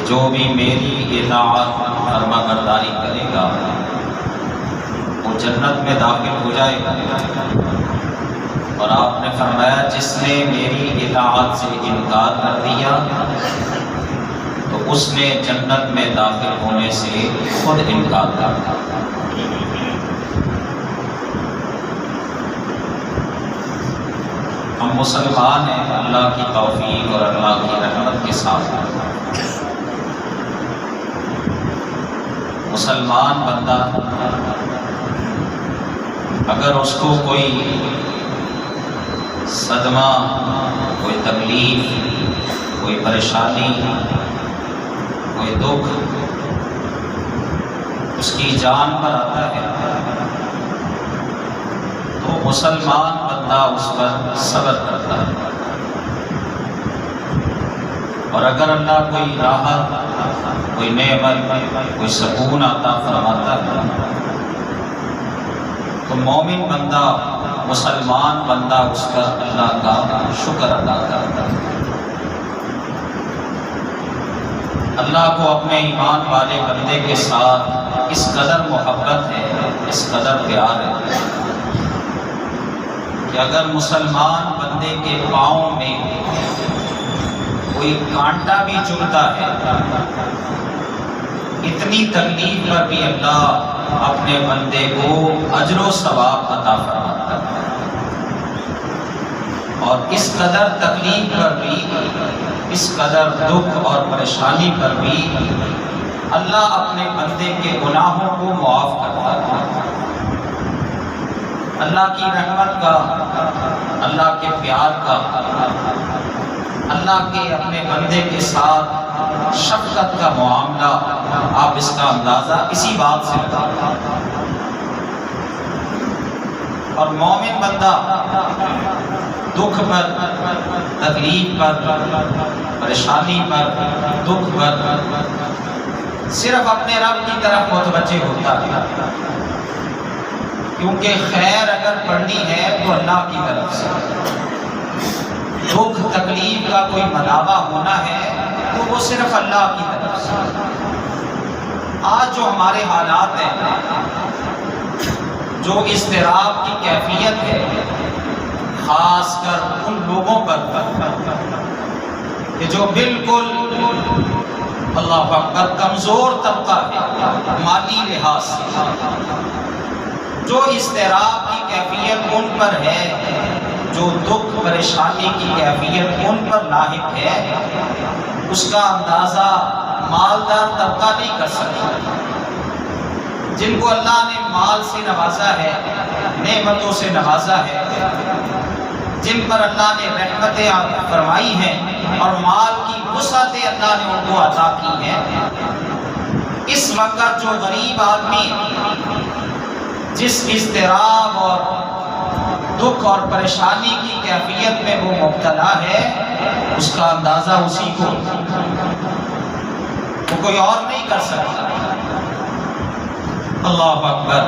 کہ جو بھی میری اطاعت فرما برداری کرے گا وہ جنت میں داخل ہو جائے گا، اور آپ نے فرمایا جس نے میری اطاعت سے انکار کر دیا تو اس نے جنت میں داخل ہونے سے خود انکار کر دیا۔ ہم مسلمان ہیں اللہ کی توفیق اور اللہ کی رحمت کے ساتھ۔ مسلمان بندہ اگر اس کو کوئی صدمہ، کوئی تکلیف، کوئی پریشانی، کوئی دکھ اس کی جان پر آتا ہے تو مسلمان بندہ اس پر صبر کرتا ہے، اور اگر اللہ کوئی راحت، کوئی نعمت، کوئی سکون عطا فرماتا ہے تو مومن بندہ، مسلمان بندہ اس کا اللہ کا شکر ادا کرتا ہے۔ اللہ کو اپنے ایمان والے بندے کے ساتھ اس قدر محبت ہے، اس قدر پیار ہے کہ اگر مسلمان بندے کے پاؤں میں کوئی کانٹا بھی چبھتا ہے، اتنی تکلیف پر بھی اللہ اپنے بندے کو اجر و ثواب عطا فرماتا ہے، اور اس قدر تکلیف پر بھی، اس قدر دکھ اور پریشانی پر بھی اللہ اپنے بندے کے گناہوں کو معاف کرتا ہے۔ اللہ کی رحمت کا، اللہ کے پیار کا، اللہ کے اپنے بندے کے ساتھ شفقت کا معاملہ آپ اس کا اندازہ اسی بات سے لگا۔ اور مومن بندہ دکھ پر، تکلیف پر، پریشانی پر، دکھ پر صرف اپنے رب کی طرف متوجہ ہوتا ہے، کیونکہ خیر اگر پڑھنی ہے تو اللہ کی طرف سے، دکھ تکلیف کا کوئی مداوع ہونا ہے تو وہ صرف اللہ کی طرف سے۔ آج جو ہمارے حالات ہیں، جو اضطراب کی کیفیت ہے، خاص کر ان لوگوں پر کہ جو بالکل اللہ اکبر کمزور طبقہ ہے مالی لحاظ سے، جو اضطراب کی کیفیت ان پر ہے، جو دکھ پریشانی کی کیفیت ان پر لاحق ہے، اس کا اندازہ مالدار طبقہ نہیں کر سکتا۔ جن کو اللہ نے مال سے نوازا ہے، نعمتوں سے نوازا ہے، جن پر اللہ نے رحمتیں فرمائی ہیں اور مال کی وسعت اللہ نے ان کو عطا کی ہے، اس وقت جو غریب آدمی جس اضطراب اور دکھ اور پریشانی کی کیفیت میں وہ مبتلا ہے، اس کا اندازہ اسی کو، وہ کوئی اور نہیں کر سکتا۔ اللہ اکبر!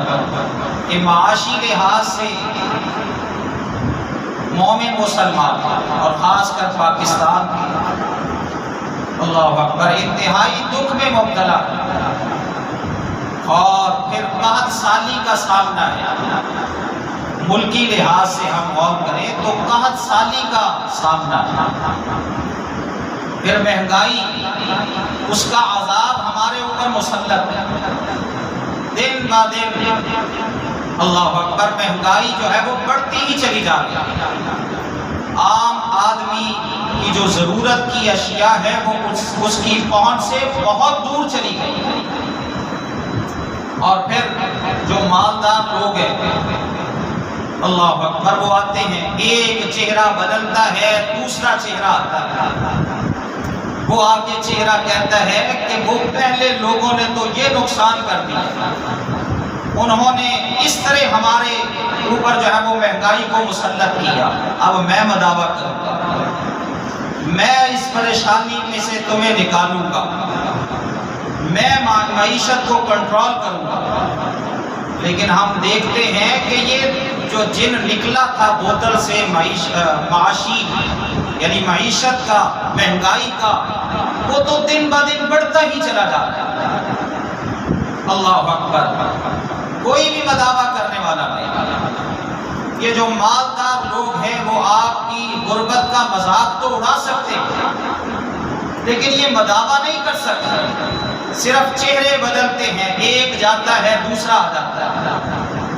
کہ معاشی لحاظ سے مومن مسلمان اور خاص کر پاکستان کی، اللہ اکبر، انتہائی دکھ میں مبتلا ہے، اور پھر 5 سالی کا سامنا ہے۔ ملکی لحاظ سے ہم غور کریں تو 5 سالی کا سامنا ہے، پھر مہنگائی، اس کا عذاب ہمارے اوپر مسلط ہے، دن با دن اللہ اکبر مہنگائی جو ہے وہ بڑھتی ہی چلی جا رہی ہے۔ عام آدمی کی جو ضرورت کی اشیاء ہے وہ اس کی پہنچ سے بہت دور چلی گئی ہے، اور پھر جو مالدار لوگ ہیں اللہ اکبر، وہ آتے ہیں، ایک چہرہ بدلتا ہے دوسرا چہرہ آتا ہے، وہ آگے چہرہ کہتا ہے کہ وہ پہلے لوگوں نے تو یہ نقصان کر دیا، انہوں نے اس طرح ہمارے اوپر جو ہے وہ مہنگائی کو مسلط کیا، اب میں مداوع کروں گا، میں اس پریشانی میں سے تمہیں نکالوں گا، میں معیشت کو کنٹرول کروں گا۔ لیکن ہم دیکھتے ہیں کہ یہ جو جن نکلا تھا بوتل سے معاشی یعنی معیشت کا، مہنگائی کا، وہ تو دن بدن بڑھتا ہی چلا جا رہا ہے۔ اللہ اکبر، کوئی بھی مداوع کرنے والا نہیں۔ یہ جو مالدار لوگ ہیں وہ آپ کی غربت کا مذاق تو اڑا سکتے ہیں، لیکن یہ مداوع نہیں کر سکتے۔ صرف چہرے بدلتے ہیں، ایک جاتا ہے دوسرا آ جاتا ہے۔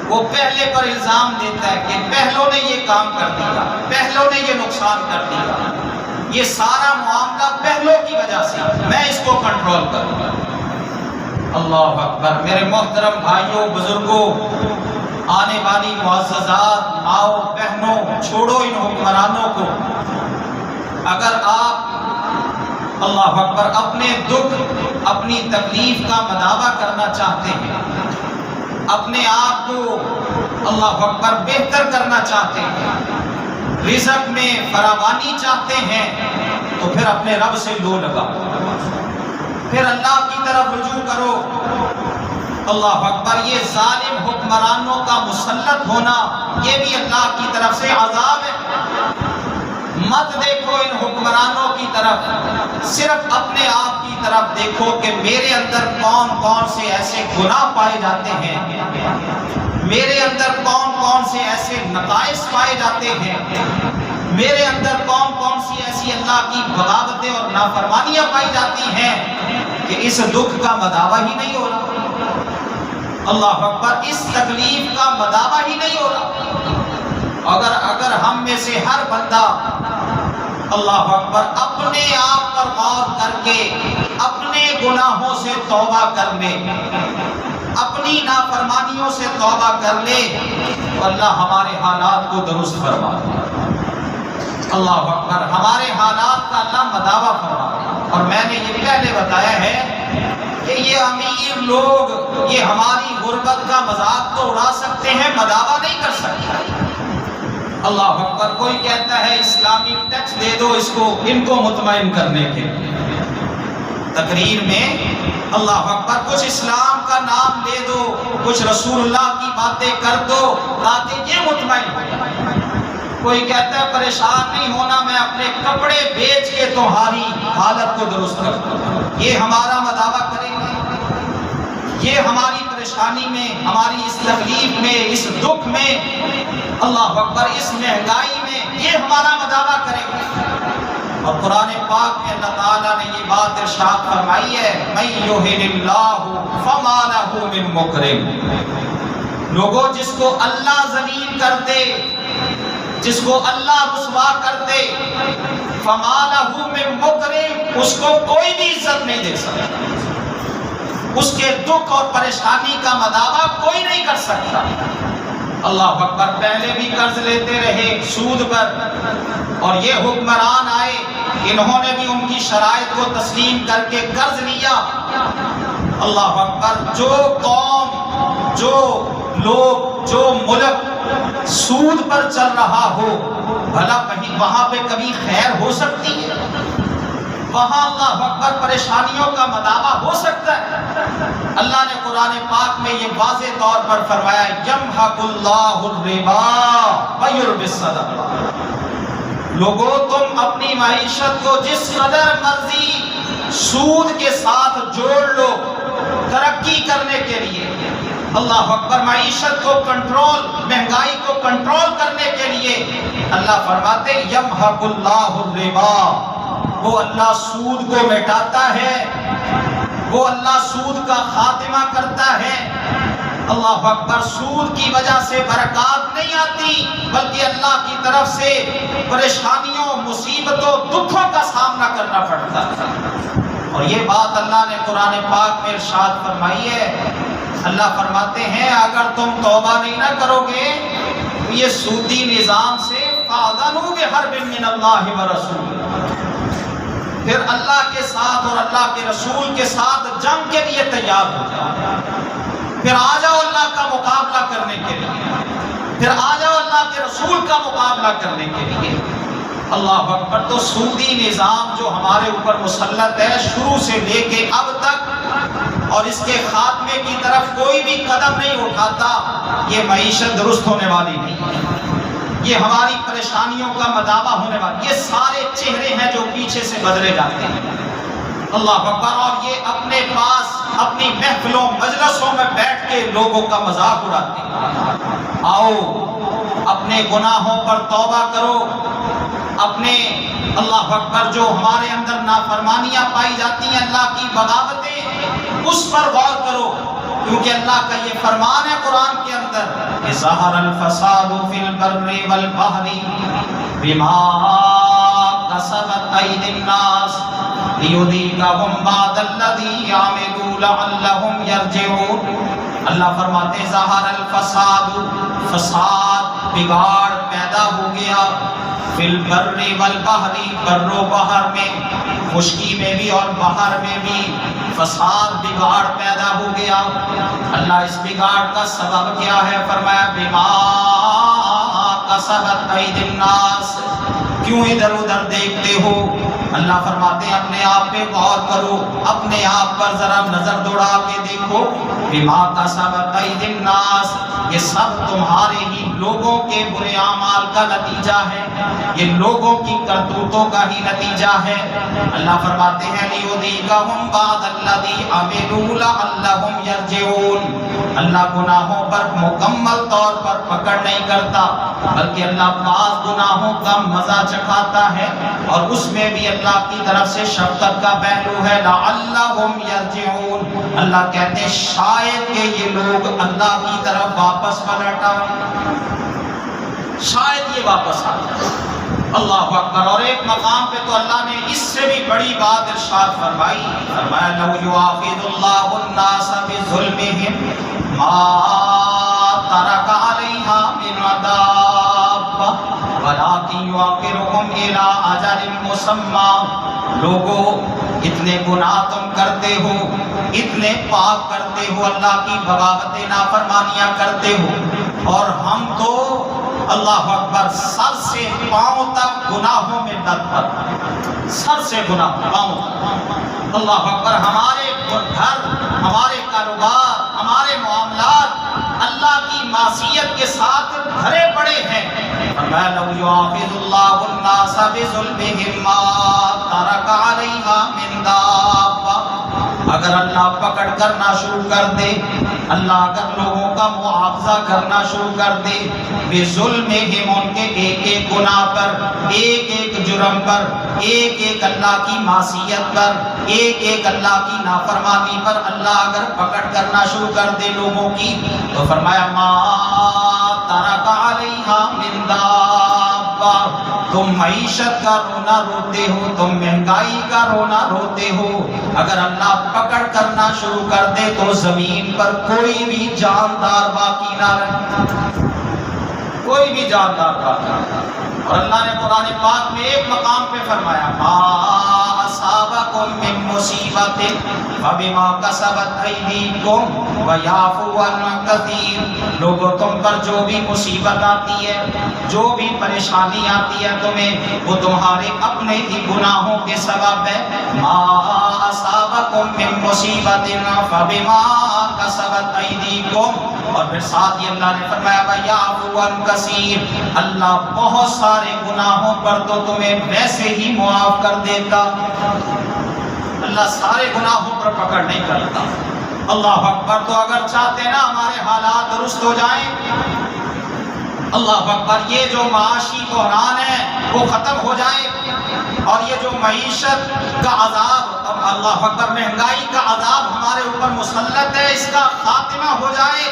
وہ پہلے پر الزام دیتا ہے کہ پہلوں نے یہ کام کر دیا، پہلوں نے یہ نقصان کر دیا، یہ سارا معاملہ پہلوں کی وجہ سے، میں اس کو کنٹرول کروں گا۔ اللہ اکبر۔ میرے محترم بھائیوں، بزرگوں، آنے والی معززات، ماؤں بہنوں، چھوڑو ان حکمرانوں کو۔ اگر آپ اللہ اکبر اپنے دکھ، اپنی تکلیف کا مداوع کرنا چاہتے ہیں، اپنے آپ کو اللہ اکبر بہتر کرنا چاہتے ہیں، رزق میں فراوانی چاہتے ہیں، تو پھر اپنے رب سے لو لگاؤ، پھر اللہ کی طرف رجوع کرو۔ اللہ اکبر۔ یہ ظالم حکمرانوں کا مسلط ہونا، یہ بھی اللہ کی طرف سے عذاب ہے۔ مت دیکھو ان حکمرانوں کی طرف، صرف اپنے آپ کی طرف دیکھو کہ میرے اندر کون کون سے ایسے گناہ پائے جاتے ہیں، میرے اندر کون کون سے ایسے نقائص پائے جاتے ہیں، میرے اندر کون کون سی ایسی اللہ کی بغاوتیں اور نافرمانیاں پائی جاتی ہیں کہ اس دکھ کا مداوع ہی نہیں ہو رہا۔ اللہ اکبر۔ اس تکلیف کا مداوع ہی نہیں ہو رہا۔ اگر ہم میں سے ہر بندہ اللہ اکبر اپنے آپ پر غور کر کے اپنے گناہوں سے توبہ کر لے، اپنی نافرمانیوں سے توبہ کر لے، تو اللہ ہمارے حالات کو درست فرما دے۔ اللہ اکبر۔ ہمارے حالات کا اللہ مداوع فرما دے۔ اور میں نے یہ پہلے بتایا ہے کہ یہ امیر لوگ یہ ہماری غربت کا مذاق تو اڑا سکتے ہیں، مداوع نہیں کر سکتے۔ اللہ اکبر۔ کوئی کہتا ہے اسلامی ٹیکس دے دو اس کو، ان کو مطمئن کرنے کے لیے۔ تقریر میں اللہ اکبر کچھ اسلام کا نام لے دو، کچھ رسول اللہ کی باتیں کر دو تاکہ یہ مطمئن ہو۔ کوئی کہتا ہے پریشان نہیں ہونا، میں اپنے کپڑے بیچ کے تمہاری حالت کو درست کر دوں۔ یہ ہمارا مداوع کریں گے، یہ ہماری پریشانی میں، ہماری اس تکلیف میں، اس دکھ میں، اللہ اکبر اس مہنگائی میں، یہ ہمارا مداوع کریں گے۔ اور قرآن پاک میں اللہ تعالیٰ نے یہ بات ارشاد فرمائی ہے، مَن یُہِنِ اللَّهُ فَمَا لَهُ مِن مُکرم۔ لوگوں، جس کو اللہ ذلیل کر دے، جس کو اللہ رسوا کر دے، فَمَا لَهُ مِن مُکرم، اس کو کوئی بھی عزت نہیں دے سکتا، اس کے دکھ اور پریشانی کا مداوع کوئی نہیں کر سکتا۔ اللہ اکبر۔ پہلے بھی قرض لیتے رہے سود پر، اور یہ حکمران آئے، انہوں نے بھی ان کی شرائط کو تسلیم کر کے قرض لیا۔ اللہ اکبر۔ جو قوم، جو لوگ، جو ملک سود پر چل رہا ہو، بھلا وہاں پہ کبھی خیر ہو سکتی ہے؟ وہاں اللہ اکبر پریشانیوں کا مداوع ہو سکتا ہے؟ اللہ نے قرآن پاک میں یہ واضح طور پر فرمایا، یمحق اللہ الربا ویربی الصدقات۔ لوگوں، تم اپنی معیشت کو جس قدر مرضی سود کے ساتھ جوڑ لو ترقی کرنے کے لیے، اللہ اکبر معیشت کو کنٹرول، مہنگائی کو کنٹرول کرنے کے لیے، اللہ فرماتے یمحق اللہ الربا، وہ اللہ سود کو مٹاتا ہے، وہ اللہ سود کا خاتمہ کرتا ہے۔ اللہ اکبر۔ سود کی وجہ سے برکات نہیں آتی، بلکہ اللہ کی طرف سے پریشانیوں، مصیبتوں، دکھوں کا سامنا کرنا پڑتا ہے۔ اور یہ بات اللہ نے قرآن پاک میں ارشاد فرمائی ہے۔ اللہ فرماتے ہیں اگر تم توبہ نہیں نہ کرو گے تو یہ سودی نظام سے فَأَذَنُوا بِحَرْبٍ مِّنَ اللَّهِ وَرَسُولِهِ، پھر اللہ کے ساتھ اور اللہ کے رسول کے ساتھ جنگ کے لیے تیار ہو جاؤ، پھر آ جاؤ اللہ کا مقابلہ کرنے کے لیے، پھر آ جاؤ اللہ کے رسول کا مقابلہ کرنے کے لیے۔ اللہ اکبر۔ تو سودی نظام جو ہمارے اوپر مسلط ہے شروع سے لے کے اب تک، اور اس کے خاتمے کی طرف کوئی بھی قدم نہیں اٹھاتا، یہ معیشت درست ہونے والی نہیں ہے، یہ ہماری پریشانیوں کا مداوع ہونے والا، یہ سارے چہرے ہیں جو پیچھے سے بدلے جاتے ہیں۔ اللہ اکبر۔ اور یہ اپنے پاس اپنی محفلوں مجلسوں میں بیٹھ کے لوگوں کا مذاق اڑاتے ہیں۔ آؤ اپنے گناہوں پر توبہ کرو، اپنے اللہ اکبر جو ہمارے اندر نافرمانیاں پائی جاتی ہیں، اللہ کی بغاوتیں، اس پر غور کرو، کیونکہ اللہ کا یہ فرمان ہے قرآن کے اندر کہ ظہر الفساد فی البر والبحر بما کسبت ایدی الناس لیذیقہم بعض الذی عملوا لعلہم یرجعون۔ اللہ فرماتے ہیں ظہر الفساد، فساد بگاڑ پیدا ہو گیا، فی البر والبحر، بر و بحر میں، خشکی میں بھی اور بحر میں بھی فساد بگاڑ پیدا ہو گیا۔ اللہ اس بگاڑ کا سبب کیا ہے؟ فرمایا بما کسبت ایدی الناس۔ کیوں ادھر ادھر دیکھتے ہو؟ اللہ فرماتے ہیں اپنے آپ پہ غور کرو، اپنے آپ پر ذرا نظر دوڑا کے دیکھو۔ بما کسبت ایدی الناس، یہ سب تمہارے ہی لوگوں کے برے اعمال کا نتیجہ ہے، یہ لوگوں کی کرتوتوں کا ہی نتیجہ ہے۔ اللہ فرماتے ہیں لیذیقہم بعض الذی عملوا لعلہم یرجعون۔ اللہ گناہوں پر مکمل طور پر پکڑ نہیں کرتا، بلکہ اللہ بعض گناہوں کا مزہ چکھاتا ہے، اور اس میں بھی اللہ کی طرف سے شفقت کا پہلو ہے۔ لعلہم یرجعون، اللہ کہتے ہیں شاید کہ یہ لوگ اللہ کی طرف واپس پلٹ آئیں، شاید یہ واپس آئیں۔ اللہ اکبر۔ اور ایک مقام پہ تو اللہ نے اس سے بھی بڑی بات ارشاد فرمائی، فرمایا لو یؤاخذ اللہ الناس بظلمہم ما ترک علیہا من دابہ ولکن یؤخرہم الی اجل مسمی۔ لوگوں اتنے گناہ تم کرتے ہو، اتنے پاک کرتے ہو، اللہ کی بغاوتیں نافرمانیاں کرتے ہو، اور ہم تو اللہ اکبر سر سے پاؤں تک گناہوں میں لت پت، سر سے گناہ پاؤں تک۔ اللہ اکبر۔ ہمارے گھر، ہمارے کاروبار، ہمارے معاملات اللہ کی معصیت کے ساتھ بھرے پڑے ہیں۔ فرمایا لو یؤاخذ اللہ الناس بظلمہم ما ترک علیہا من دابہ۔ اگر اللہ پکڑ کرنا شروع کر دے، اللہ اگر لوگوں کا معاوضہ کرنا شروع کر دے بظلمہم، ان کے ایک ایک گناہ پر، ایک ایک جرم پر، ایک ایک اللہ کی معصیت پر، ایک ایک اللہ کی نافرمانی پر اللہ اگر پکڑ کرنا شروع کر دے لوگوں کی، تو فرمایا ما ترک علیہا من دابہ۔ تم معیشت کا رونا روتے ہو، تم مہنگائی کا رونا روتے ہو، اگر اللہ پکڑ کرنا شروع کر دے تو زمین پر کوئی بھی جاندار باقی نہ رہے، کوئی بھی جاندار باقی نہ رہے۔ اور اللہ نے قرآن پاک میں ایک مقام پہ فرمایا ما اصابکم من مصیبت فبما کسبت ایدیکم ویعفو عن کثیر۔ لوگوں تم پر جو بھی مصیبت آتی ہے، جو بھی پریشانی آتی ہے تمہیں، وہ تمہارے اپنے ہی گناہوں کے سبب ہے۔ ما اصابکم من مصیبت فبما کسبت ایدیکم، اور پھر ساتھ ہی اللہ نے فرمایا ویعفو عن کثیر، اللہ بہت سارے گناہوں پر تو تمہیں ویسے ہی معاف کر دیتا۔ اللہ سارے گناہوں پر پکڑ نہیں کرتا۔ اللہ اکبر۔ تو اگر چاہتے نا ہمارے حالات درست ہو جائیں، اللہ اکبر، یہ جو معاشی بحران ہے وہ ختم ہو جائے، اور یہ جو معیشت کا عذاب، اللہ اکبر، مہنگائی کا عذاب ہمارے اوپر مسلط ہے، اس کا خاتمہ ہو جائے،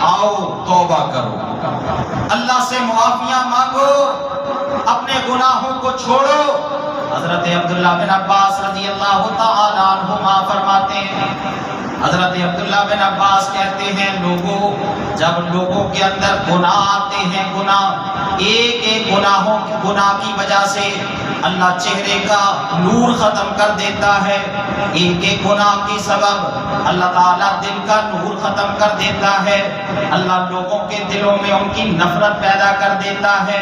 آؤ توبہ کرو، اللہ سے معافیاں مانگو، اپنے گناہوں کو چھوڑو۔ حضرت عبداللہ بن عباس رضی اللہ تعالی عنہما فرماتے ہیں، حضرت عبداللہ بن عباس کہتے ہیں لوگوں، جب لوگوں کے اندر گناہ آتے ہیں، گناہ ایک ایک گناہ کی وجہ سے اللہ چہرے کا نور ختم کر دیتا ہے، ایک ایک گناہ کی سبب اللہ تعالیٰ دل کا نور ختم کر دیتا ہے، اللہ لوگوں کے دلوں میں ان کی نفرت پیدا کر دیتا ہے،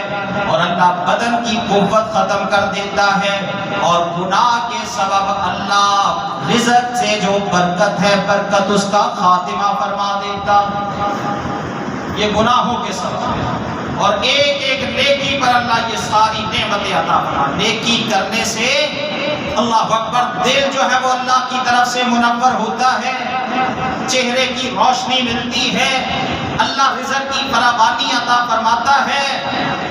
اور اللہ بدن کی قوت ختم کر دیتا ہے، اور گناہ کے سبب اللہ رزق سے جو برکت ہے، برکت اس کا خاتمہ فرما دیتا۔ یہ گناہوں کے سبب ہے۔ اور ایک ایک نیکی پر اللہ یہ ساری نعمتیں عطا فرما. نیکی کرنے سے اللہ اکبر دل جو ہے وہ اللہ کی طرف سے منور ہوتا ہے، چہرے کی روشنی ملتی ہے، اللہ رزق کی فراوانی عطا فرماتا ہے.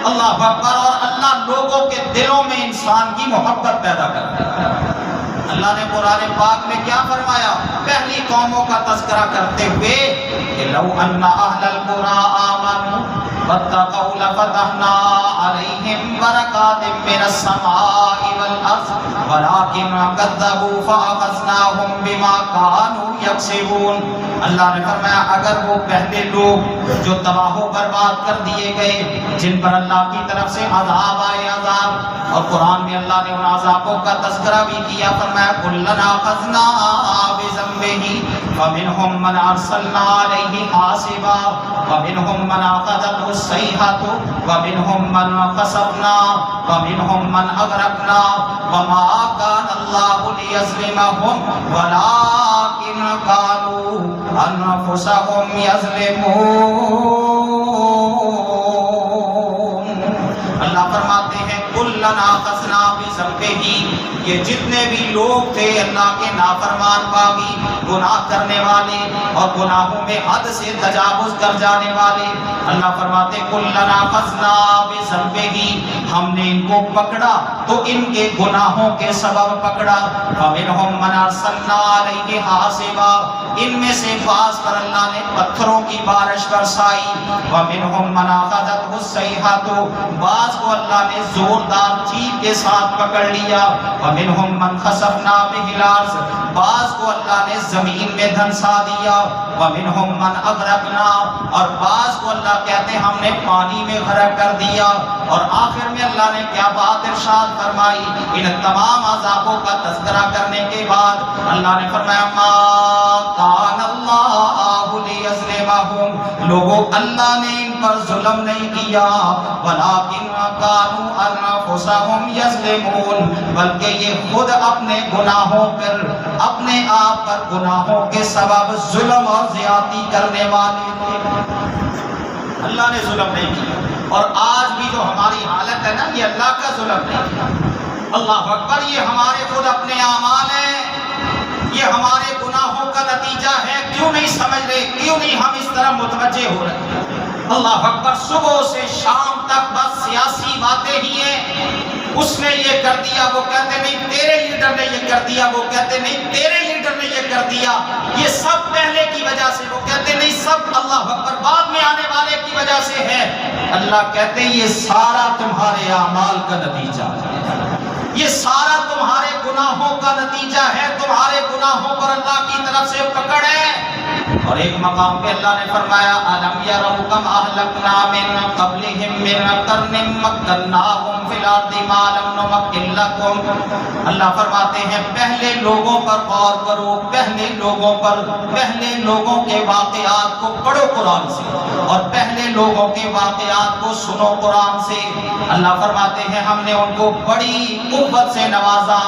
اللہ اکبر. اور اللہ لوگوں کے دلوں میں انسان کی محبت پیدا کرتا ہے. اللہ نے قرآن پاک میں کیا فرمایا؟ پہلی قوموں کا تذکرہ کرتے ہوئے کہ لو ان اہل القری آمنوا واتقوا لفتحنا علیہم برکات من السماء والارض ولکن کذبوا فاخذناہم بما کانوا یکسبون. اللہ نے فرمایا اگر وہ پہلے لوگ جو تباہ و برباد کر دیے گئے، جن پر اللہ کی طرف سے عذاب آئے عذاب، اور قرآن میں اللہ نے ان عذابوں کا تذکرہ بھی کیا، فرمایا کلنا اخذنا بذنبہ فمنہم من ارسلنا علیہ حاصبا ومنہم من اخذته الصیحة ومنہم من خسفنا ومنہم من اغرقنا وما كان اللہ لیظلمهم ولکن كانوا انفسهم یظلمون. اللہ فرماتے ہیں کلنا اخذنا بذنبہ، یہ جتنے بھی لوگ تھے اللہ کے نافرمان باغی، گناہ کرنے والے اور گناہوں میں حد سے تجاوز کر جانے والے، اللہ فرماتے کلنا اخذنا بذنبہ، ہم نے ان کو پکڑا تو ان کے گناہوں کے سبب پکڑا. فمنہم من ارسلنا علیہ حاصبا، ان میں سے بعض پر اللہ نے پتھروں کی بارش برسائی. ومنہم من اخذته الصیحة، بعض کو اللہ نے زوردار چیخ کے ساتھ پکڑ لیا. ومنہم من خسفنا به الارض، بعض کو اللہ نے زمین میں دھنسا دیا. ومنہم من اغرقنا، اور بعض کو اللہ کہتے ہیں ہم نے پانی میں غرق کر دیا. اور آخر میں اللہ نے کیا بات ارشاد فرمائی؟ ان تمام عذابوں کا تذکرہ کرنے کے بعد اللہ نے فرمایا ما کان اللہ لیظلمہم، لوگوں اللہ نے ان پر ظلم نہیں کیا، ولکن کانوا انفسہم یظلمون، بلکہ یہ خود اپنے گناہوں پر، اپنے آپ پر گناہوں کے سبب ظلم اور زیادتی کرنے والے تھے. اللہ نے ظلم نہیں کیا. اور آج بھی جو ہماری حالت ہے نا، یہ اللہ کا ظلم نہیں. اللہ اکبر. یہ ہمارے خود اپنے اعمال ہیں، یہ ہمارے گناہوں کا نتیجہ ہے. کیوں نہیں سمجھ رہے؟ کیوں نہیں ہم اس طرح متوجہ ہو رہے؟ اللہ اکبر. صبح سے شام تک بس سیاسی باتیں ہی ہیں. اس نے یہ کر دیا، وہ کہتے نہیں تیرے لیڈر نے یہ کر دیا، وہ کہتے نہیں تیرے لیڈر نے یہ کر دیا. یہ سب پہلے کی وجہ سے، وہ کہتے نہیں سب اللہ اکبر بعد میں آنے والے کی وجہ سے ہے. اللہ کہتے یہ سارا تمہارے اعمال کا نتیجہ ہے، یہ سارا تمہارے گناہوں کا نتیجہ ہے. تمہارے گناہوں پر اللہ کی طرف سے پکڑ ہے. اور ایک مقام پہ اللہ نے فرمایا الم یروا کم اہلکنا من قبلہم من قرن مکناہم فی الارض ما لم نمکن لکم. اللہ فرماتے ہیں پہلے لوگوں پر غور کرو، پہلے لوگوں پر، پہلے لوگوں کے واقعات کو پڑھو قرآن سے، اور پہلے لوگوں کے واقعات کو سنو قرآن سے. اللہ فرماتے ہیں ہم نے ان کو بڑی قوت سے نوازا،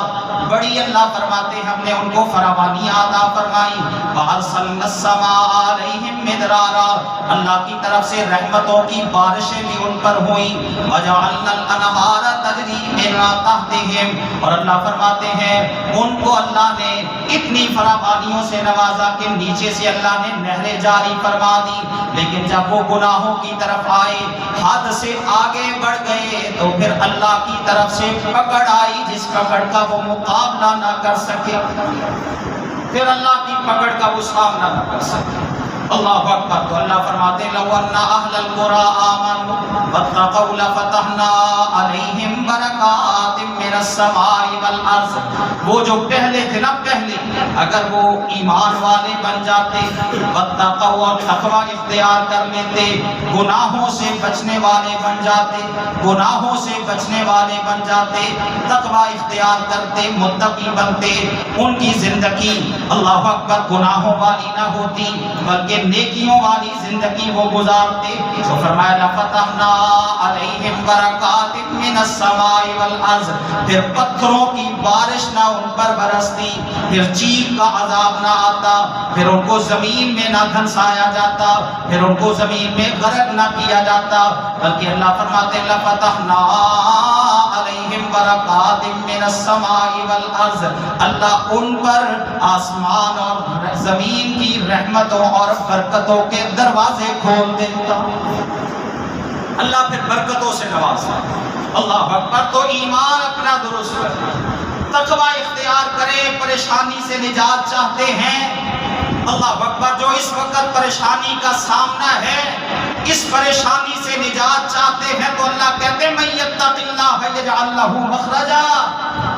بڑی اللہ فرماتے ہیں ہم نے ان کو فراوانی عطا فرمائی. وارسلنا السماء علیہم مدرارا، اللہ کی طرف سے رحمتوں کی بارشیں بھی ان پر ہوئیں. وجعلنا الانہار تجری من تحتہم، اور اللہ فرماتے ہیں ان کو اللہ نے اتنی فراوانیوں سے نوازا کہ نیچے سے اللہ نے نہریں جاری فرما دی. لیکن جب وہ گناہوں کی طرف آئے، حد سے آگے بڑھ گئے، تو پھر اللہ کی طرف سے پکڑ آئی جس پکڑ کا وہ مقابلہ نہ کر سکے. پھر اللہ کی پکڑ کا وہ سامنا نہ کر سکے. اللہ اکبر. تو اللہ فرماتے لو ان اہل القری آمنوا واتقوا لفتحنا علیہم برکات من السماء والارض. وہ جو پہلے تھے نا، پہلے اگر وہ ایمان والے بن جاتے، واتقوا اور تقوی اختیار کر لیتے، گناہوں سے بچنے والے بن جاتے، گناہوں سے بچنے والے بن جاتے، تقوی اختیار کرتے، متقی بنتے، ان کی زندگی اللہ اکبر گناہوں والی نہ ہوتی بلکہ نیکیوں والی زندگی وہ گزارتے. تو فرمایا لفتحنا علیہم برکات من السماء والارض، پھر پتھروں کی بارش نہ ان پر برستی، پھر چیخ کا عذاب نہ آتا، پھر ان کو زمین میں نہ دھنسایا جاتا، پھر ان کو زمین میں غرق نہ کیا جاتا. بلکہ اللہ فرماتے ہیں لَفَتَحْنَا عَلَيْهِمْ بَرَكَاتٍ مِّنَ السَّمَاءِ وَالْأَرْضِ، اللہ ان پر آسمان اور زمین کی رحمتوں اور برکتوں کے دروازے کھول دیتا، اللہ پھر برکتوں سے نوازتا۔ اللہ اکبر۔ تو ایمان اپنا درست کریں، تقوی اختیار کریں، پریشانی سے نجات چاہتے ہیں، اللہ اکبر، جو اس وقت پریشانی کا سامنا ہے، اس پریشانی سے نجات چاہتے ہیں، تو اللہ کہتے ہیں مَن یتق اللہ یجعل لہ مخرجا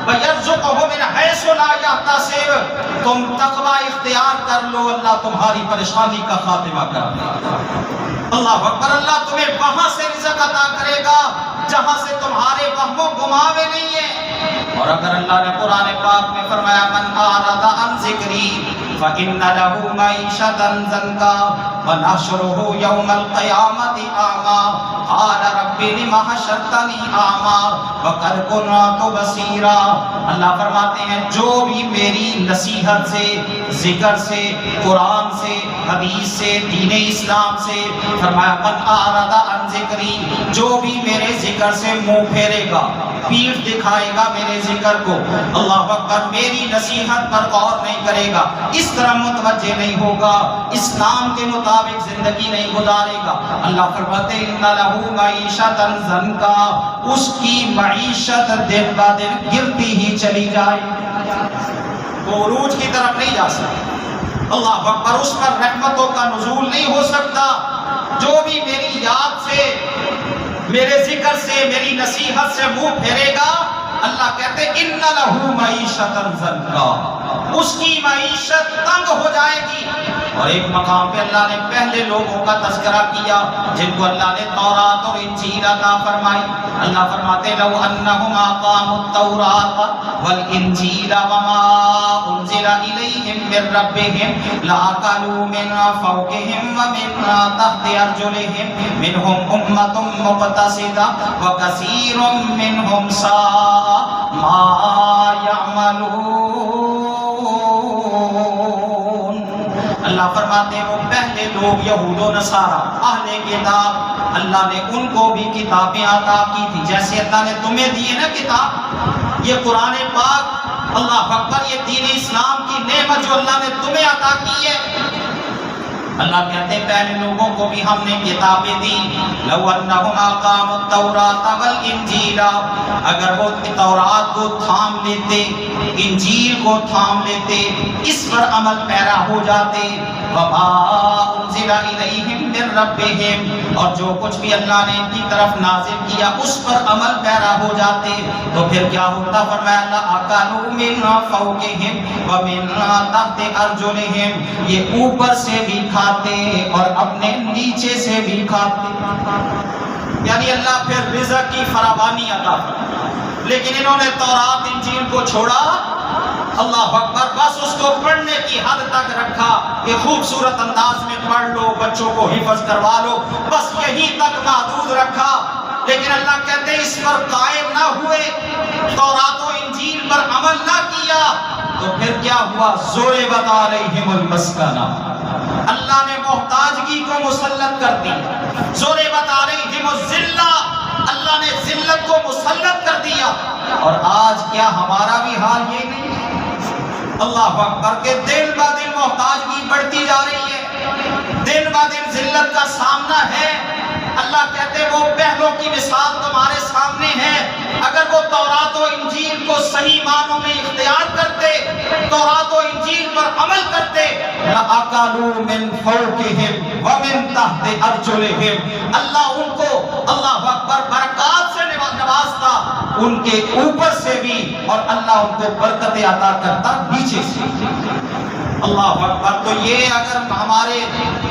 ویرزقہ من حیث لا یحتسب۔ تم تقوی اختیار کر لو، اللہ تمہاری پریشانی کا خاتمہ کر دے گا۔ اللہ اکبر۔ اللہ تمہیں وہاں سے رزق عطا کرے گا جہاں سے تمہارے وہم و گماوے نہیں ہیں۔ اور اگر اللہ نے قرآن پاک میں فرمایا من اعرض عن ذکری فإن له معیشة ضنکا ونحشره یوم القیامة اعمی قال رب لم حشرتنی اعمی وقد كنت بصیرا۔ اللہ فرماتے ہیں جو بھی میری نصیحت سے، ذکر سے، قرآن سے، حدیث سے، دین اسلام سے، فرمایا من اعرض عن ذکری، جو بھی میرے ذکر سے منہ پھیرے گا، پیٹھ دکھائے گا میرے ذکر کو، اللہ اکبر، میری نصیحت پر غور نہیں کرے گا، اس طرح متوجہ نہیں ہوگا، اسلام کے مطابق زندگی نہیں گزارے گا، اللہ فرماتے ہیں ان لہ معیشۃ ضنکا، اس کی معیشت دن با دن گرتی ہی چلی جائے، وہ عروج کی طرف نہیں جا سکتا، اللہ اکبر، اس پر رحمتوں کا نزول نہیں ہو سکتا۔ جو بھی میری یاد سے، میرے ذکر سے، میری نصیحت سے منہ پھیرے گا، اللہ کہتے ہیں ان لہ معیشۃ ضنکا، اس کی معیشت تنگ ہو جائے گی۔ اور ایک مقام پہ اللہ نے پہلے لوگوں کا تذکرہ کیا جن کو اللہ نے تورات اور انجیل عطا فرمائی۔ اللہ فرماتے لو انہم اقاموا التوراۃ والانجیل وما انزل الیہم من ربہم لاکلوا من فوقہم ومن تحت ارجلہم منہم امۃ مقتصدہ وکثیر منہم ساء ما یعملون۔ اللہ فرماتے ہیں وہ پہلے لوگ یہود و نصارہ اہل کتاب، اللہ نے ان کو بھی کتابیں عطا کی تھی جیسے اللہ نے تمہیں دی ہے نا کتاب، یہ قرآن پاک، اللہ اکبر، یہ دین اسلام کی نعمت جو اللہ نے تمہیں عطا کی ہے۔ اللہ کہتے ہیں پہلے لوگوں کو بھی ہم نے کتابیں دی، لو انہم اقاموا التوراۃ والانجیل، اگر وہ تورات کو تھام لیتے، انجیل کو تھام لیتے، اس پر عمل پیرا ہو جاتے، وما انزل الیہم من ربہم، اور جو کچھ بھی اللہ نے ان کی طرف نازل کیا اس پر عمل پیرا ہو جاتے، تو پھر کیا ہوتا؟ فرمایا لَأَكَلُوا مِن فَوْقِهِمْ وَمِن تَحْتِ أَرْجُلِهِمْ، یہ اوپر سے بھی کھاتے اور اپنے نیچے سے بھی کھاتے، یعنی اللہ پھر رزق کی فراوانی عطا فرماتا۔ لیکن انہوں نے تورات انجیل کو چھوڑا، اللہ اکبر، بس اس کو پڑھنے کی حد تک رکھا کہ خوبصورت انداز میں پڑھ لو، بچوں کو حفظ کروا لو، بس یہی تک محدود رکھا۔ لیکن اللہ کہتے ہیں اس پر قائم نہ ہوئے، تورات و انجیل پر عمل نہ کیا، تو پھر کیا ہوا؟ ضُرِبَتْ عَلَيْهِمُ الْمَسْكَنَةُ، اللہ نے محتاجگی کو مسلط کر دی، ضُرِبَتْ عَلَيْهِمُ الذِّلَّةُ، اللہ نے ذلت کو مسلط کر دیا۔ اور آج کیا ہمارا بھی حال یہ نہیں ہے؟ اللہ اکبر، کہ دن با دن محتاجگی بڑھتی جا رہی ہے، دن با دن ذلت کا سامنا ہے۔ اللہ کہتے ہیں وہ پہلوں کی مثال تمہارے سامنے ہے، اگر وہ تورات و انجیل کو صحیح معنوں میں اختیار کرتے، تورات و انجیل پر عمل کرتے، لَأَكَلُوا مِن فَوْقِهِمْ وَمِن تَحْتِ أَرْجُلِهِمْ، اللہ ان کو، اللہ اکبر، برکات سے نوازتا، ان کے اوپر سے بھی، اور اللہ ان کو برکت عطا کرتا نیچے سے۔ اللہ اکبر۔ تو یہ اگر ہمارے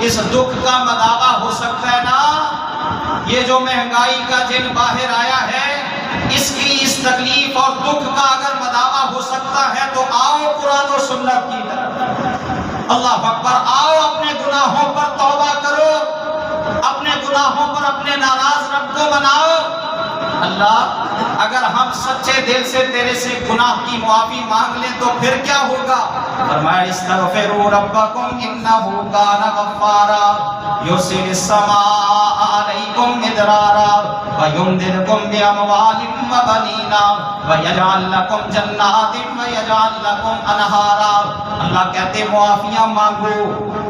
اس دکھ کا مداوع ہو سکتا ہے نا، یہ جو مہنگائی کا جن باہر آیا ہے، اس کی، اس تکلیف اور دکھ کا اگر مداوع ہو سکتا ہے، تو آؤ قرآن و سنت کی طرف، اللہ اکبر، آؤ اپنے گناہوں پر توبہ کرو، اپنے گناہوں پر اپنے ناراض رب کو مناؤ۔ اللہ اگر ہم سچے دل سے تیرے سے گناہ کی معافی مانگ لیں تو پھر کیا ہوگا؟ فرمایا استغفروا ربکم انہ کان غفارا یرسل السماء علیکم مدرارا ویمددکم باموال وبنین ویجعل لکم جنات ویجعل لکم انہارا۔ اللہ کہتے معافیاں مانگو،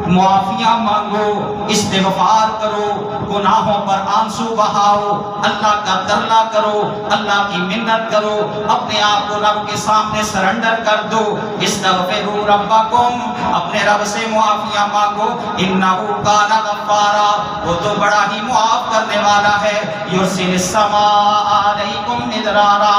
معافیاں مانگو، استغفار کرو، گناہوں پر آنسو بہاؤ، اللہ کا ترلا کرو، اللہ کی منت کرو، اپنے آپ کو رب کے سامنے سرنڈر کر دو۔ استغفروا ربکم، اپنے رب سے معافیاں مانگو، انہ کان غفارا، وہ تو بڑا ہی معاف کرنے والا ہے۔ یرسل السماء علیکم مدرارا،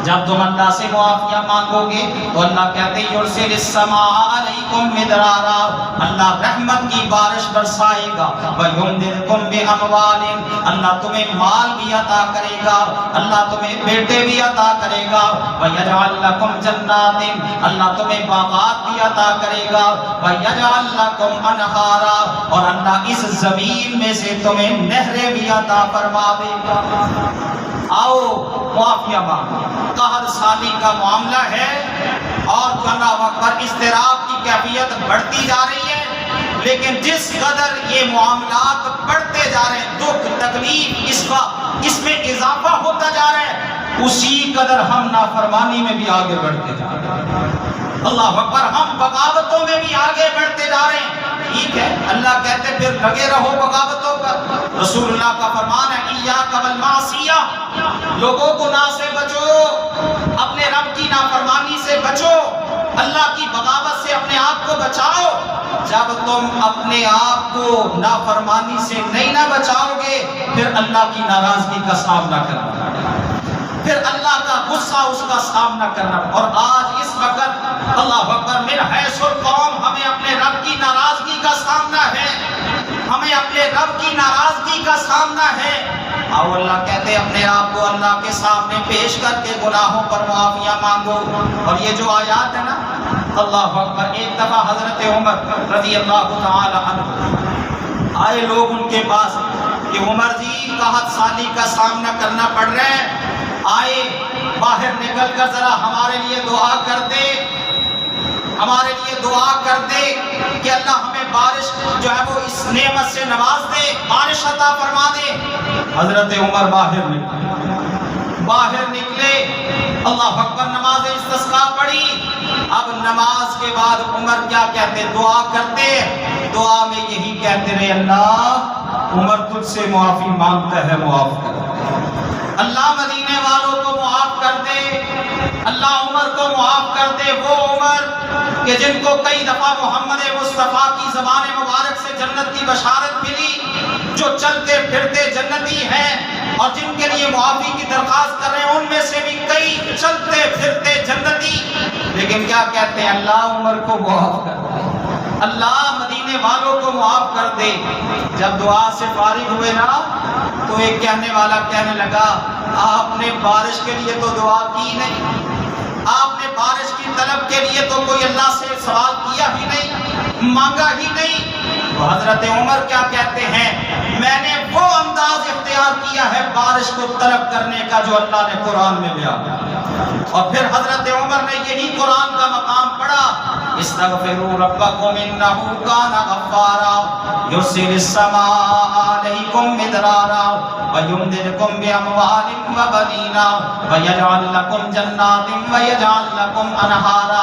جب تم اللہ سے معافیاں مانگو گے تو اللہ کہتے ہیں یرسل السماء علیکم مدرارا، اللہ رحمت کی بارش برسائے گا۔ ویمددکم باموال، اللہ تمہیں مال بھی عطا کرے گا، اللہ تمہیں بیٹے بھی عطا کرے گا۔ ویجعل لکم جنات، اللہ تمہیں باغات بھی عطا کرے گا۔ ویجعل لکم انہارا، اور اللہ اس زمین میں سے تمہیں نہریں بھی عطا فرما دے گا۔ آؤ معافیاں مانگو۔ قہر سالی کا معاملہ ہے اور اللہ اکبر اضطراب کی کیفیت بڑھتی جا رہی ہے، لیکن جس قدر یہ معاملات بڑھتے جا رہے ہیں، دکھ تکلیف اس میں اضافہ ہوتا جا رہا ہے، اسی قدر ہم نافرمانی میں بھی آگے بڑھتے جا رہے ہیں۔ اللہ اکبر، ہم بغاوتوں میں بھی آگے بڑھتے جا رہے ہیں۔ ٹھیک ہے، اللہ کہتے پھر لگے رہو بغاوتوں پر۔ رسول اللہ کا فرمان ہے ایاک والمعصیہ، لوگوں گناہ سے بچو، اپنے رب کی نافرمانی سے بچو، اللہ کی بغاوت سے اپنے آپ کو بچاؤ۔ جب تم اپنے آپ کو نافرمانی سے نہیں نہ بچاؤ گے، پھر اللہ کی ناراضگی کا سامنا کرنا، پھر اللہ کا غصہ اس کا سامنا کرنا۔ اور آج اس وقت اللہ اکبر من حیث القوم ہمیں اپنے رب کی ناراضگی کا سامنا ہے، ہمیں اپنے رب کی ناراضگی کا سامنا ہے۔ اور اللہ کہتے ہیں اپنے آپ کو اللہ کے سامنے پیش کر کے گناہوں پر معافیاں مانگو۔ اور یہ جو آیات ہے نا، اللہ اکبر، ایک دفعہ حضرت عمر رضی اللہ تعالی عنہ آئے لوگ ان کے پاس کہ عمر جی قحط سالی کا سامنا کرنا پڑ رہا ہے، آئے باہر نکل کر ذرا ہمارے لیے دعا کر دے، ہمارے لیے دعا کر دے کہ اللہ ہمیں بارش جو ہے وہ اس نعمت سے نواز دے، بارش عطا فرما دے۔ حضرت عمر باہر نکلے، اللہ اکبر، نماز استسقاء پڑھی۔ اب نماز کے بعد عمر کیا کہتے؟ دعا کرتے، دعا میں یہی کہتے رہے اللہ عمر تجھ سے معافی مانگتا ہے، معاف کر اللہ، مدینے والوں کو معاف کر دے، اللہ عمر کو معاف کر دے۔ وہ عمر کہ جن کو کئی دفعہ محمد مصطفیٰ کی زبان مبارک سے جنت کی بشارت ملی، جو چلتے پھرتے جنتی ہیں اور جن کے لیے معافی کی درخواست کر رہے ہیں، ان میں سے بھی کئی چلتے پھرتے جنتی، لیکن کیا کہتے ہیں؟ اللہ عمر کو معاف کر دے، اللہ مدینے والوں کو معاف کر دے۔ جب دعا سے فارغ ہوئے نا تو ایک کہنے والا کہنے لگا آپ نے بارش کے لیے تو دعا کی نہیں، آپ نے بارش کی طلب کے لیے تو کوئی اللہ سے سوال کیا ہی نہیں، مانگا ہی نہیں۔ تو حضرت عمر کیا کہتے ہیں؟ میں نے وہ انداز اختیار کیا ہے بارش کو طلب کرنے کا جو اللہ نے قرآن میں بیان کیا۔ اور پھر حضرت عمر نے یہی قرآن کا مقام پڑھا، استغفروا ربکم انہ کان غفارا یرسل السماء علیکم مدرارا ویمددکم باموال وبنین ویجعل لکم جنات ویجعل لکم انہارا۔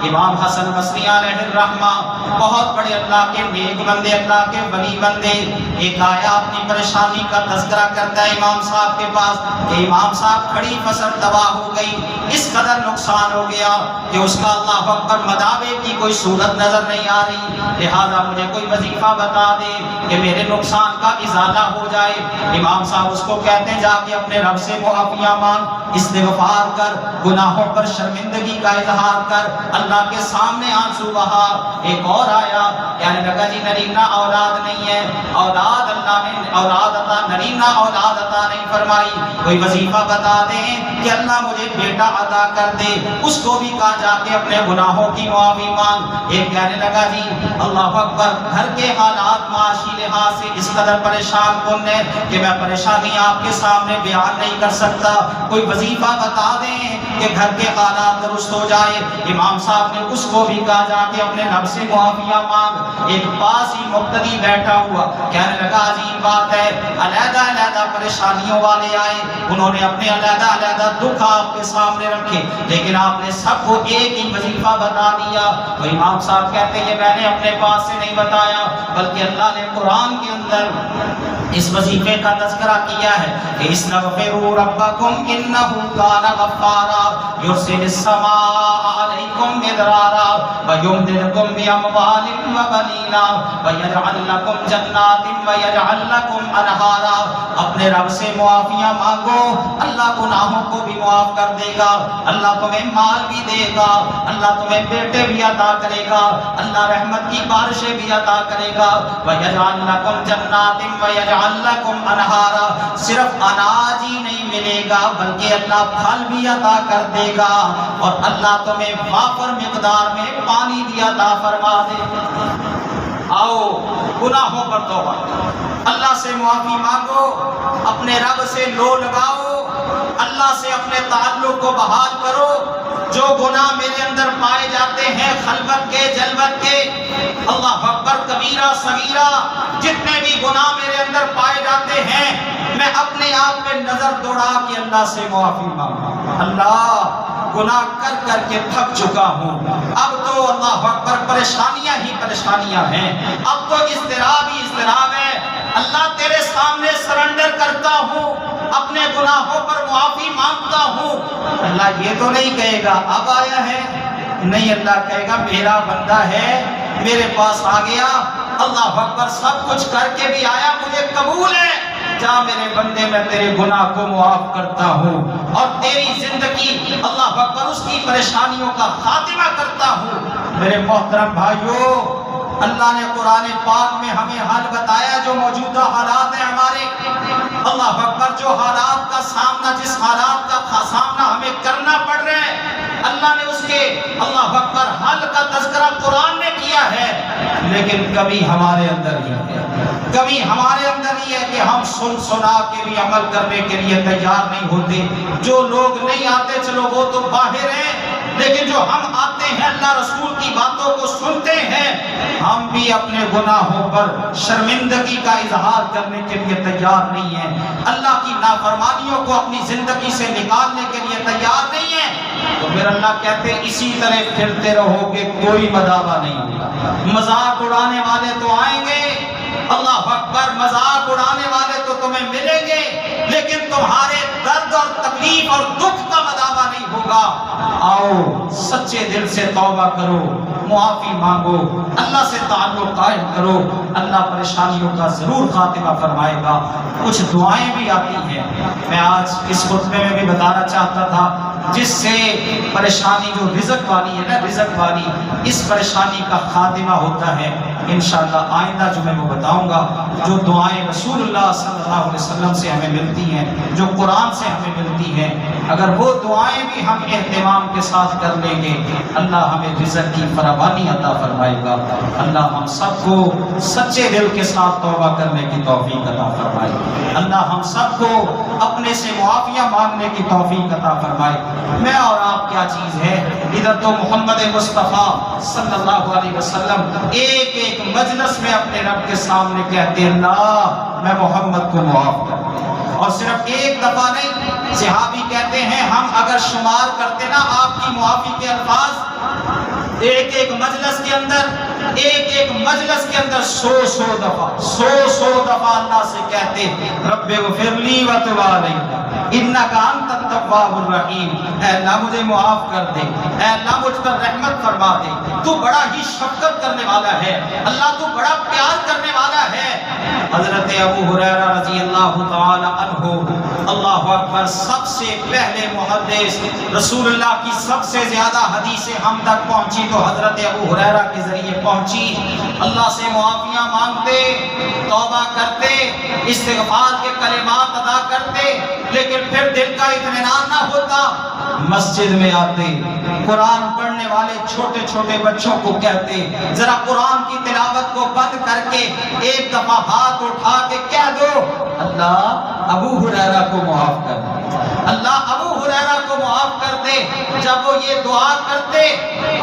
امام حسن بصری علیہ الرحمہ بہت بڑے اللہ کے نیک بندے، اللہ کے ولی بندے، ایک آیا اپنی پریشانی کا تذکرہ کرتا ہے امام صاحب کے پاس کہ امام صاحب کھڑی فصل تباہ ہو گئی، اس قدر نقصان ہو گیا کہ اس کا اللہ اکبر مداوے کی کوئی صورت نظر نہیں آ رہی، لہذا مجھے کوئی وظیفہ بتا دے کہ میرے نقصان کا ازالہ ہو جائے۔ امام صاحب اس کو کہتے ہیں جا کے اپنے رب سے معافیاں مانگ، استغفار کر، گناہوں پر شرمندگی کا اظہار کر، اللہ کے سامنے آنسو بہا۔ ایک اور آیا کہنے لگا جی نرینہ اولاد نہیں ہے، اولاد اللہ نے اولاد عطا، نرینہ اولاد عطا نہیں فرمائی، کوئی وظیفہ بتا دیں کہ اللہ مجھے بیٹا عطا کر دے۔ اس کو بھی کہا جا کے اپنے گناہوں کی معافی مانگ۔ ایک کہنے لگا جی اللہ اکبر، گھر کے حالات معاشی لحاظ سے اس قدر پریشان کن ہے کہ میں پریشانی آپ کے سامنے بیان نہیں کر سکتا، کوئی وظیفہ بتا دیں کہ گھر کے حالات درست ہو جائے۔ امام صاحب نے اس کو بھی کہا جا کے اپنے رب سے معافیاں مانگ۔ ایک پاس ہی مقتدی بیٹھا ہوا کہنے لگا عجیب بات ہے، علیحدہ علیحدہ پریشانیوں والے آئے، انہوں نے اپنے علیحدہ علیحدہ دکھ آپ کے سامنے رکھے، لیکن آپ نے سب کو ایک ہی وظیفہ بتا دیا۔ تو امام صاحب کہتے ہیں میں نے اپنے پاس سے نہیں بتایا، بلکہ اللہ نے قرآن کے اندر اس وظیفے کا تذکرہ کیا ہے کہ استغفروا ربکم انہ کان غفارا یرسل السماء علیکم مدرارا ویمددکم باموال وبنین ویجعل لکم جنات ویجعل لکم انہارا۔ اپنے رب سے معافیاں مانگو، اللہ گناہوں کو بھی معاف کر دے گا، اللہ تمہیں مال بھی دے گا، اللہ تمہیں بیٹے بھی عطا کرے گا، اللہ رحمت کی بارشیں بھی عطا کرے گا۔ وَيَجْعَلْ لَكُمْ جَنَّاتٍ وَيَجْعَلْ لَكُمْ أَنْهَارًا، صرف اناج ہی نہیں ملے گا بلکہ اللہ پھل بھی عطا کر دے گا، اور اللہ تمہیں وافر مقدار میں پانی بھی عطا فرما دے گا۔ آؤ گناہوں پر توبہ، اللہ سے معافی مانگو، اپنے رب سے لو لگاؤ، اللہ سے اپنے تعلق کو بحال کرو۔ جو گناہ میرے اندر پائے جاتے ہیں خلوت کے جلوت کے، اللہ اکبر، کبیرہ صغیرہ، جتنے بھی گناہ میرے اندر پائے جاتے ہیں، میں اپنے آپ پہ نظر دوڑا کے اللہ سے معافی مانگا۔ اللہ گناہ کر کر کے تھک چکا ہوں، اب تو اللہ اکبر پریشانیاں ہی پریشانیاں ہیں، اب تو اضطراب ہی اضطراب ہے، اللہ تیرے سامنے سرنڈر کرتا ہوں، اپنے گناہوں پر معافی مانگتا ہوں۔ اللہ یہ تو نہیں کہے گا اب آیا ہے، نہیں، اللہ کہے گا میرا بندہ ہے، میرے پاس آ گیا، اللہ اکبر، سب کچھ کر کے بھی آیا، مجھے قبول ہے، جا میرے بندے میں تیرے گناہ کو معاف کرتا ہوں اور تیری زندگی اللہ اکبر اس کی پریشانیوں کا خاتمہ کرتا ہوں۔ میرے محترم بھائیوں، اللہ نے قرآن پاک میں ہمیں حل بتایا جو موجودہ حالات ہیں ہمارے، اللہ اکبر، جو حالات کا سامنا، جس حالات کا سامنا ہمیں کرنا پڑ رہا ہے، اللہ نے اس کے اللہ اکبر حل کا تذکرہ قرآن نے کیا ہے، لیکن کمی ہمارے اندر ہی ہے، کمی ہمارے اندر ہی ہے کہ ہم سنا کے بھی عمل کرنے کے لیے تیار نہیں ہوتے۔ جو لوگ نہیں آتے چلو وہ تو باہر ہیں، لیکن جو ہم آتے ہیں اللہ رسول کی باتوں کو سنتے ہیں، ہم بھی اپنے گناہوں پر شرمندگی کا اظہار کرنے کے لیے تیار نہیں ہیں، اللہ کی نافرمانیوں کو اپنی زندگی سے نکالنے کے لیے تیار نہیں ہیں، تو پھر اللہ کہتے ہیں اسی طرح پھرتے رہو گے، کوئی مداوع نہیں ہوگا۔ مذاق اڑانے والے تو آئیں گے، اللہ اکبر، مذاق اڑانے والے تو تمہیں ملیں گے، لیکن تمہارے درد اور تکلیف اور دکھ کا مداوع نہیں ہوگا۔ آؤ سچے دل سے توبہ کرو، معافی مانگو، اللہ سے تعلق قائم کرو، اللہ پریشانیوں کا ضرور خاتمہ فرمائے گا۔ کچھ دعائیں بھی آتی ہیں، میں آج اس خطبے میں بھی بتانا چاہتا تھا، جس سے پریشانی جو رزق والی ہے نا، رزق والی، اس پریشانی کا خاتمہ ہوتا ہے۔ انشاءاللہ آئندہ جو میں وہ بتاؤں گا، جو دعائیں رسول اللہ صلی اللہ علیہ وسلم سے ہمیں ملتی ہیں، جو قرآن سے ہمیں ملتی ہیں، اگر وہ دعائیں بھی ہم اہتمام کے ساتھ کر لیں گے، اللہ ہمیں رزق کی فراوانی عطا فرمائے گا۔ اللہ ہم سب کو سچے دل کے ساتھ توبہ کرنے کی توفیق عطا فرمائے، اللہ ہم سب کو اپنے سے معافیاں مانگنے کی توفیق عطا فرمائے۔ میں اور آپ کیا چیز ہے، ادھر تو محمد مصطفیٰ صلی اللہ علیہ وسلم ایک ایک مجلس میں اپنے رب کے سامنے کہتے ہیں اللہ میں محمد کو معاف کر، اور صرف ایک دفعہ نہیں، صحابی کہتے ہیں ہم اگر شمار کرتے نا آپ کی معافی کے الفاظ، ایک ایک مجلس کے اندر، ایک ایک مجلس کے اندر 100 دفعہ اللہ سے کہتے رب اغفر لی وتب علی انک انت التواب الرحیم، اے اللہ مجھے معاف کر دے، اے اللہ مجھ پر رحمت فرما دے، تو بڑا ہی شفقت کرنے والا ہے، اللہ تو بڑا پیار کرنے والا ہے۔ حضرت ابو ہریرہ رضی اللہ تعالی عنہ، اللہ اکبر، سب سے پہلے محدث، رسول اللہ کی سب سے زیادہ حدیثیں ہم تک پہنچی تو حضرت ابو ہریرہ کے ذریعے پہنچی۔ اللہ سے معافیاں مانگتے، توبہ کرتے، استغفار کے کلمات ادا کرتے، لیکن پھر دل کا اطمینان نہ ہوتا، مسجد میں آتے، قرآن پڑھنے والے چھوٹے چھوٹے بچوں کو کہتے ذرا قرآن کی تلاوت کو بند کر کے ایک دفعہ ہاتھ اٹھا کے کہہ دو اللہ ابو ہریرہ کو معاف کر دے، اللہ ابو ہریرہ کو معاف کر دے۔ جب وہ یہ دعا کرتے،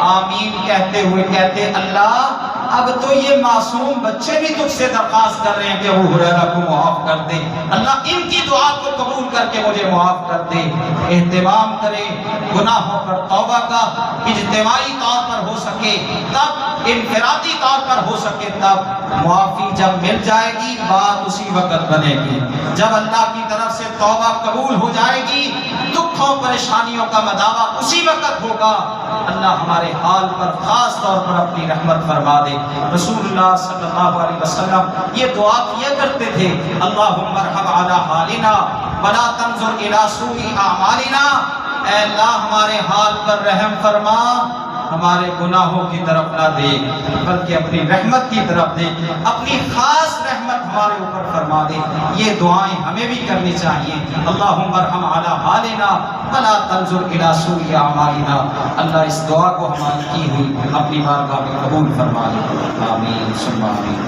آمین کہتے ہوئے کہتے اللہ اب تو یہ معصوم بچے بھی تجھ سے درخواست کر رہے ہیں کہ ابو ہریرہ کو معاف کر دے، اللہ ان کی دعا کو قبول کر کے مجھے معاف کر دے۔ اہتمام کرے گناہوں پر توبہ کا، اجتماعی طور پر ہو سکے تب، انفرادی طور پر ہو سکے تب۔ معافی جب مل جائے گی بات اسی وقت بنے گی، جب اللہ کی طرف سے توبہ قبول ہو جائے گی دکھوں پریشانیوں کا مداوع اسی وقت ہوگا۔ اللہ ہمارے حال پر خاص طور پر اپنی رحمت فرما دے۔ رسول اللہ صلی اللہ علیہ وسلم یہ دعا کیا کرتے تھے اللہم ارحم علی حالنا ولا تنظر الی سوء اعمالنا، اے اللہ ہمارے حال پر رحم فرما، ہمارے گناہوں کی طرف نہ دیکھ بلکہ اپنی رحمت کی طرف دیکھ، اپنی خاص رحمت ہمارے اوپر فرما دے۔ یہ دعائیں ہمیں بھی کرنی چاہیے، اللہم ارحم علی حالنا ولا تنظر الی سوء اعمالنا۔ اللہ اس دعا کو ہماری کی ہوئی اپنی بارگاہ میں قبول فرما لے، آمین ثم آمین۔